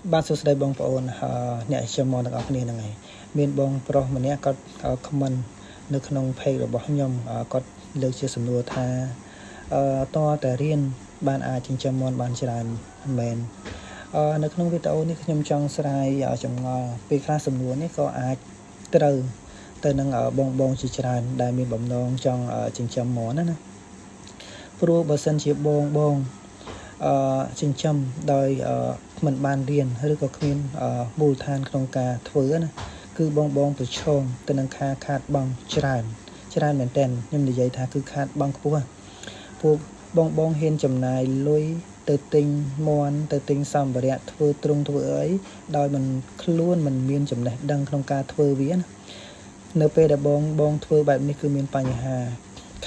បាទសួស្តីបងប្អូនអ្នកខ្ញុំមកទាំងអស់គ្នាហ្នឹងហើយមានបងប្រុសម្នាក់គាត់ comment នៅក្នុង page របស់ខ្ញុំគាត់លើកជាសំណួរថាតើតែរៀនបានអាចចិញ្ចឹមមាន់បានច្រើនមែននៅក្នុងវីដេអូនេះខ្ញុំចង់ស្រាយចម្ងល់ពេលខ្លះសំណួរនេះក៏អាចត្រូវទៅនឹងបងជាច្រើនដែលមានបំណងចង់ចិញ្ចឹមមាន់ណាព្រោះបើសិនជាបងចិញ្ចឹមដោយមិនបានរៀនឬក៏គ្មានមូលដ្ឋានក្នុងការធ្វើណាគឺបងប្រឈមទៅនឹងខាតបង់ច្រើនមែនទែនខ្ញុំនិយាយថាគឺខាតបង់ខ្ពស់ពួកបងហ៊ានចំណាយលុយទៅទិញមាន់ទៅទិញសម្ភារៈធ្វើទ្រង់ធ្វើអីដោយខ្លួនមិនមានចំណេះដឹងក្នុងការធ្វើវាណានៅពេលដែលបងធ្វើបែបនេះគឺមានបញ្ហា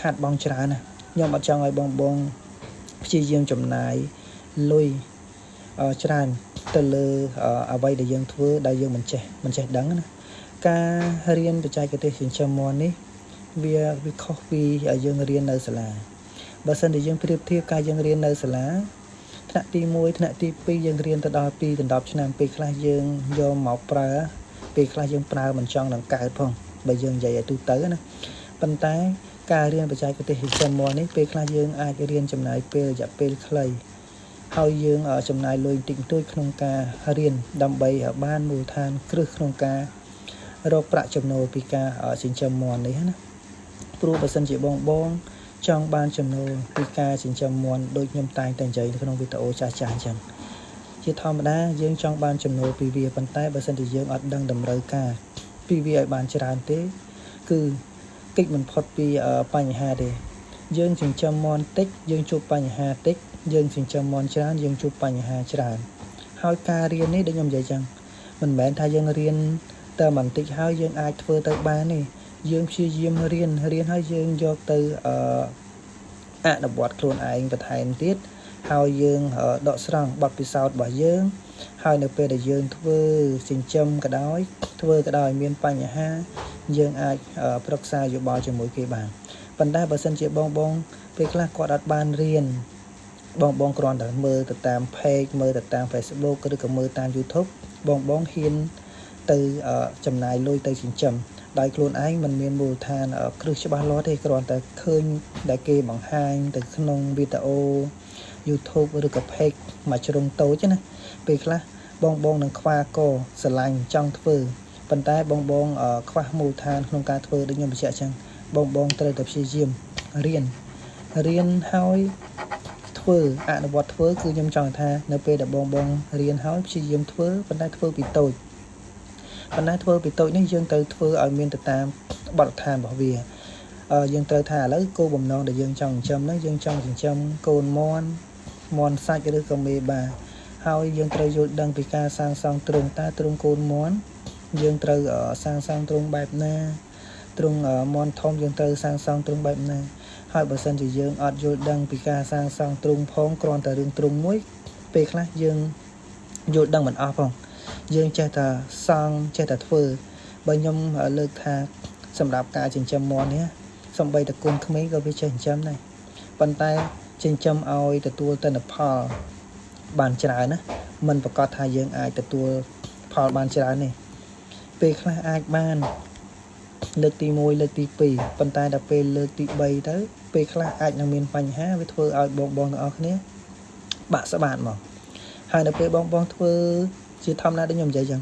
ខាតបង់ច្រើនណាខ្ញុំអត់ចង់ឲ្យបងព្យាយាមចំណាយលុយច្រើនទៅលើអ្វីដែលយើងធ្វើដែលយើងមិនចេះដឹងណាការរៀនបច្ចេកទេសចិញ្ចឹមមាន់នេះវាខុសពីយើងរៀននៅសាលាបើសិនជាយើងប្រៀបធៀបការយើងរៀននៅសាលាថ្នាក់ទី1ថ្នាក់ទី2យើងរៀនទៅដល់2ដល់10ឆ្នាំពេលខ្លះយើងយកមកប្រើពេលខ្លះយើងប្រើមិនចង់នឹងកើតផងបើយើងនិយាយឲ្យទូទៅណាប៉ុន្តែការរៀនបច្ចេកទេសចិញ្ចឹមមាន់នេះពេលខ្លះយើងអាចរៀនចំណាយពេលរយៈពេលខ្លីហើយយើងចំណាយលុយតិចតួចក្នុងការរៀនដើម្បីបានមូលដ្ឋានគ្រឹះក្នុងការរកប្រាក់ចំណូលពីការចិញ្ចឹមមាន់នេះណាព្រោះបើសិនជាបងចង់បានចំណូលពីការចិញ្ចឹមមាន់ដូចខ្ញុំតែងតែនិយាយនៅក្នុងវីដេអូចាស់អញ្ចឹងជាធម្មតាយើងចង់បានចំណូលពីវាប៉ុន្តែបើសិនជាយើងអត់ដឹងតម្រូវការពីវាឲ្យបានច្រើនទេគឺកិច្ចមិនផុតពីបញ្ហាទេយើងចិញ្ចឹមមាន់តិចយើងជួបបញ្ហាតិចយើងចិញ្ចឹមមាន់ច្រើនយើងជួបបញ្ហាច្រើនហើយការរៀននេះដូចខ្ញុំនិយាយចឹងមិនមែនថាយើងរៀនតែបន្តិចហើយយើងអាចធ្វើទៅបានទេយើងព្យាយាមរៀនហើយយើងយកទៅអនុវត្តខ្លួនឯងបន្ថែមទៀតហើយយើងដកស្រង់បទពិសោធន៍របស់យើងហើយនៅពេលដែលយើងធ្វើចិញ្ចឹមក៏ដោយមានបញ្ហាយើងអាចប្រឹក្សាយោបល់ជាមួយគេបានប៉ុន្តែបើសិនជាបងពេលខ្លះគាត់អត់បានរៀនបងគ្រាន់តែមើលទៅតាម page មើលទៅតាម Facebook ឬក៏មើលតាម YouTube បងហ៊ានទៅចំណាយលុយទៅចិញ្ចឹមដោយខ្លួនឯងមិនមានមូលដ្ឋានគ្រឹះច្បាស់លាស់ទេគ្រាន់តែឃើញដែលគេបង្ហាញទៅក្នុងវីដេអូ YouTube ឬក៏ page មួយជ្រុងតូចណាពេលខ្លះបងនឹងខ្វះកស្រឡាញ់ចង់ធ្វើប៉ុន្តែបងខ្វះមូលដ្ឋានក្នុងការធ្វើដូចខ្ញុំបញ្ជាក់ចឹងបងត្រូវតែព្យាយាមរៀនហើយធ្វើអនុវត្តធ្វើគឺខ្ញុំចង់ថានៅពេលដែលបងរៀនហើយព្យាយាមធ្វើប៉ុន្តែធ្វើពីតូចនេះយើងត្រូវធ្វើឲ្យមានទៅតាមបទដ្ឋានរបស់វាយើងត្រូវថាឥឡូវគោលបំណងដែលយើងចង់ចិញ្ចឹមហ្នឹងយើងចង់ចិញ្ចឹមកូនមាន់សាច់ឬក៏មេបាហើយយើងត្រូវយល់ដឹងពីការសាងសង់ទ្រុងកូនមាន់យើងត្រូវសាងសង់ទ្រុងបែបណាទ្រុងមាន់ធំយើងត្រូវសាងសង់ទ្រុងបែបណាហើយបើសិនជាយើងអត់យល់ដឹងពីការសាងសង់ទ្រុងផងគ្រាន់តែរឿងទ្រុងមួយពេលខ្លះយើងយល់ដឹងមិនអស់ផងយើងចេះតែសង់ចេះតែធ្វើបើខ្ញុំលើកថាសម្រាប់ការចិញ្ចឹមមាន់នេះសំបីតកូនក្មេងក៏វាចេះចិញ្ចឹមដែរប៉ុន្តែចិញ្ចឹមឲ្យទទួលទិន្នផលបានច្រើនណាមិនប្រកាសថាយើងអាចទទួលផលបានច្រើនទេពេលខ្លះអាចបានលើកទី1លើកទី2ប៉ុន្តែដល់ពេលលើកទី3ទៅពេលខ្លះអាចនឹងមានបញ្ហាវាធ្វើឲ្យបងទាំងអស់គ្នាបាក់ស្បាតមកហើយនៅពេលបងធ្វើជាធម្មតាដូចខ្ញុំនិយាយចឹង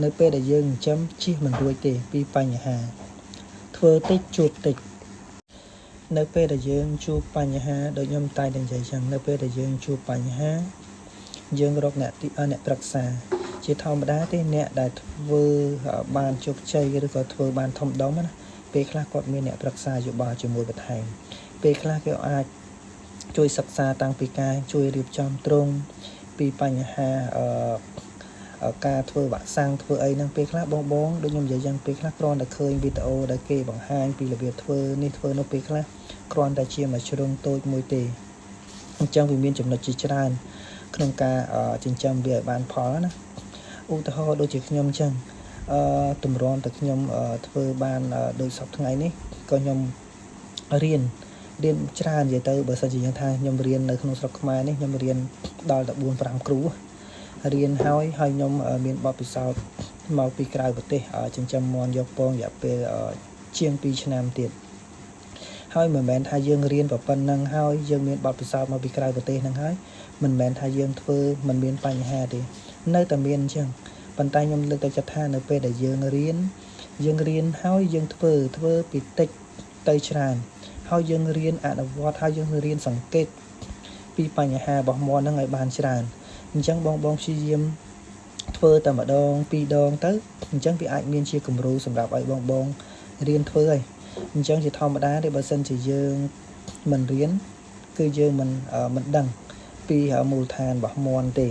នៅពេលដែលយើងចិញ្ចឹមជិះមិនរួចទេពីបញ្ហាធ្វើតិចជួបតិចនៅពេលដែលយើងជួបបញ្ហាដូចខ្ញុំតែនិយាយចឹងនៅពេលដែលយើងជួបបញ្ហាយើងរកអ្នកប្រឹក្សាជាធម្មតាទេអ្នកដែលធ្វើបានជោគជ័យឬក៏ធ្វើបានធំដុំណាពេលខ្លះគាត់មានអ្នកប្រឹក្សាយោបល់ជាមួយបន្ថែមពេលខ្លះគេអាចជួយសិក្សាតាំងពីការជួយរៀបចំទ្រុងពីបញ្ហាការធ្វើវ៉ាក់សាំងធ្វើអីហ្នឹងពេលខ្លះបងដូចខ្ញុំនិយាយយ៉ាងពេលខ្លះគ្រាន់តែឃើញវីដេអូដែលគេបង្ហាញពីរបៀបធ្វើនេះធ្វើនោះពេលខ្លះគ្រាន់តែជាមួយជ្រុងតូចមួយទេអញ្ចឹងវាមានចំណុចជាច្រើនក្នុងការចិញ្ចឹមវាឲ្យបានផលណាឧទាហរណ៍ដូចជាខ្ញុំអញ្ចឹងតម្រាំតែខ្ញុំធ្វើបានដូចសប្តាហ៍ថ្ងៃនេះក៏ខ្ញុំរៀនច្រើននិយាយទៅបើសិនជាយើងថាខ្ញុំរៀននៅក្នុងស្រុកខ្មែរនេះខ្ញុំរៀនដល់តែ 4-5 គ្រូ រៀនហើយខ្ញុំមានបទពិសោធន៍មកពីក្រៅប្រទេសចិញ្ចឹមមាន់យកពងរយៈពេលជាង2ឆ្នាំទៀតហើយមិនមែនថាយើងរៀនប៉ុណ្ណឹងហើយយើងមានបទពិសោធន៍មកពីក្រៅប្រទេសហ្នឹងហើយមិនមែនថាយើងធ្វើមិនមានបញ្ហាទេនៅតែមានអញ្ចឹងប៉ុន្តែខ្ញុំលើកទឹកចិត្តថានៅពេលដែលយើងរៀនហើយយើងធ្វើពីតិចទៅច្រើនហើយយើងរៀនអនុវត្តហើយយើងរៀនសង្កេតពីបញ្ហារបស់មាន់ហ្នឹងឲ្យបានច្រើនអញ្ចឹងបងព្យាយាមធ្វើតែម្ដងពីរដងទៅអញ្ចឹងវាអាចមានជាគំរូសម្រាប់ឲ្យបងរៀនធ្វើហើយអញ្ចឹងជាធម្មតាទេបើសិនជាយើងមិនរៀនគឺយើងមិនដឹងពីមូលដ្ឋានរបស់មាន់ទេ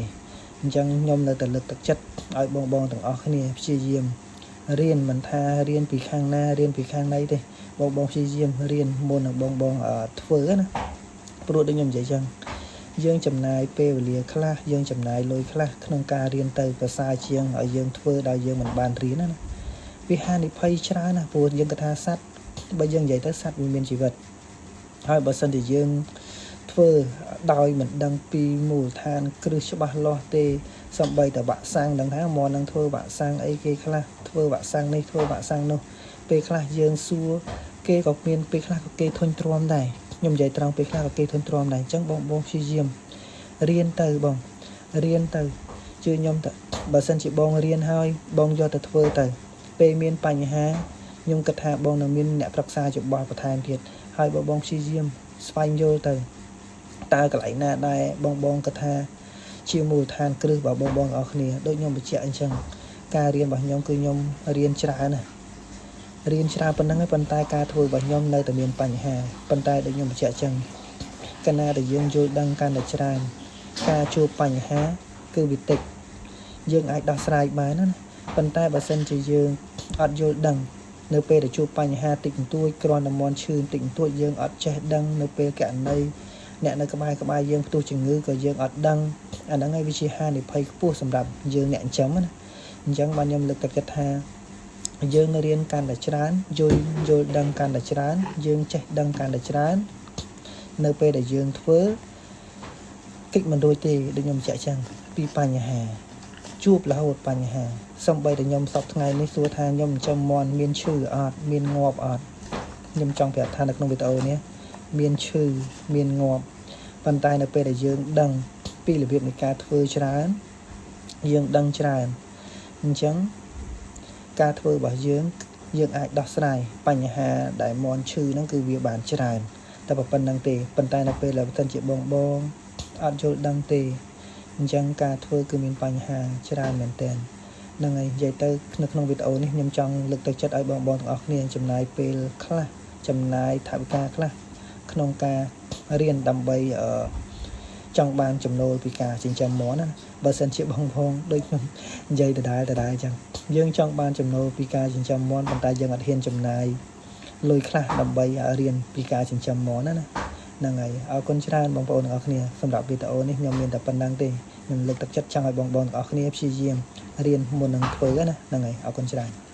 អញ្ចឹងខ្ញុំនៅតែលើកទឹកចិត្តឲ្យបងទាំងអស់គ្នាព្យាយាមរៀនមិនថារៀនពីខាងណារៀនពីខាងណីទេបងព្យាយាមរៀនមុននឹងបងធ្វើណាព្រោះដូចខ្ញុំនិយាយចឹងយើងចំណាយពេលវេលាខ្លះយើងចំណាយលុយខ្លះក្នុងការរៀនទៅប្រសើរជាងឲ្យយើងធ្វើដោយយើងមិនបានរៀនណាវាហានិភ័យច្រើនណាស់ព្រោះយើងគិតថាសត្វបើយើងនិយាយទៅសត្វវាមានជីវិតហើយបើសិនជាយើងធ្វើដោយមិនដឹងពីមូលដ្ឋានគ្រឹះច្បាស់លាស់ទេសំបីតែវាក់សាំងដឹងថាមកនឹងធ្វើវាក់សាំងអីគេខ្លះធ្វើវាក់សាំងនេះធ្វើវាក់សាំងនោះពេលខ្លះយើងសួរគេក៏មានពេលខ្លះក៏គេធុញទ្រាំដែរខ្ញុំនិយាយត្រង់ពេលខ្លះក៏គេធុញទ្រាំដែរអញ្ចឹងបងព្យាយាមរៀនទៅរៀនទៅជឿខ្ញុំទៅបើសិនជាបងរៀនហើយបងយកទៅធ្វើទៅពេលមានបញ្ហាខ្ញុំគិតថាបងនឹងមានអ្នកប្រឹក្សាយោបល់បន្ថែមទៀតហើយបើបងព្យាយាមស្វែងយល់ទៅតើកន្លែងណាដែរបងគិតថាជាមូលដ្ឋានគ្រឹះរបស់បងអស់គ្នាដូចខ្ញុំបញ្ជាក់អញ្ចឹងការរៀនរបស់ខ្ញុំគឺខ្ញុំរៀនច្រើនណាស់រៀនច្រើនប៉ុណ្ណឹងហើយប៉ុន្តែការធ្វើរបស់ខ្ញុំនៅតែមានបញ្ហាប៉ុន្តែដូចខ្ញុំបញ្ជាក់អញ្ចឹងកាលណាដែលយើងយល់ដឹងកាន់តែច្រើនការជួបបញ្ហាគឺវាតិចយើងអាចដោះស្រាយបានណាប៉ុន្តែបើសិនជាយើងអត់យល់ដឹងនៅពេលដែលជួបបញ្ហាតិចបន្តួចគ្រាន់តែមន់ឈឺតិចបន្តួចយើងអត់ចេះដឹងនៅពេលករណីអ្នកនៅក្បែរយើងផ្ទុះជំងឺក៏យើងអត់ដឹងអាហ្នឹងហើយវាជាហានិភ័យខ្ពស់សម្រាប់យើងអ្នកចិញ្ចឹមណាអញ្ចឹងបានខ្ញុំលើកទឹកចិត្តថាយើងរៀនកាន់តែច្រើនយល់ដឹងកាន់តែច្រើនយើងចេះដឹងកាន់តែច្រើននៅពេលដែលយើងធ្វើកិច្ចមិនរួចទេដូចខ្ញុំបញ្ជាក់ចឹងពីបញ្ហាជួបរហូតបញ្ហាសំបីតែខ្ញុំសពថ្ងៃនេះសួរថាខ្ញុំចិញ្ចឹមមាន់មានឈឺអត់មានងាប់អត់ខ្ញុំចង់ប្រាប់ថានៅក្នុងវីដេអូនេះមានឈឺមានងាប់ប៉ុន្តែនៅពេលដែលយើងដឹងពីរបៀបនៃការធ្វើច្រើនយើងដឹងច្រើនអញ្ចឹងការធ្វើរបស់យើងអាចដោះស្រាយបញ្ហាដែលមាន់ឈឺហ្នឹងគឺវាបានច្រើនតែប៉ុណ្្នឹងទេប៉ុន្តែនៅពេលដែលបើសិនជាបងអត់យល់ដឹងទេអញ្ចឹងការធ្វើគឺមានបញ្ហាច្រើនមែនទែនហ្នឹងហើយនិយាយទៅនៅក្នុងវីដេអូនេះខ្ញុំចង់លើកទឹកចិត្តឲ្យបងទាំងអស់គ្នាចំណាយពេលខ្លះចំណាយថវិកាខ្លះក្នុងការរៀនដើម្បីចង់បានចំណូលពីការចិញ្ចឹមមាន់ណាបើសិនជាបងដូចខ្ញុំនិយាយដដែលអញ្ចឹងយើងចង់បានចំណូលពីការចិញ្ចឹមមាន់ប៉ុន្តែយើងអត់ហ៊ានចំណាយលុយខ្លះដើម្បីរៀនពីការចិញ្ចឹមមាន់ណាហ្នឹងហើយអរគុណច្រើនបងប្អូនទាំងអស់គ្នាសម្រាប់វីដេអូនេះខ្ញុំមានតែប៉ុណ្្នឹងទេខ្ញុំលើកទឹកចិត្តចង់ឲ្យបងទាំងអស់គ្នាព្យាយាមរៀនមុននឹងធ្វើណាហ្នឹងហើយអរគុណច្រើន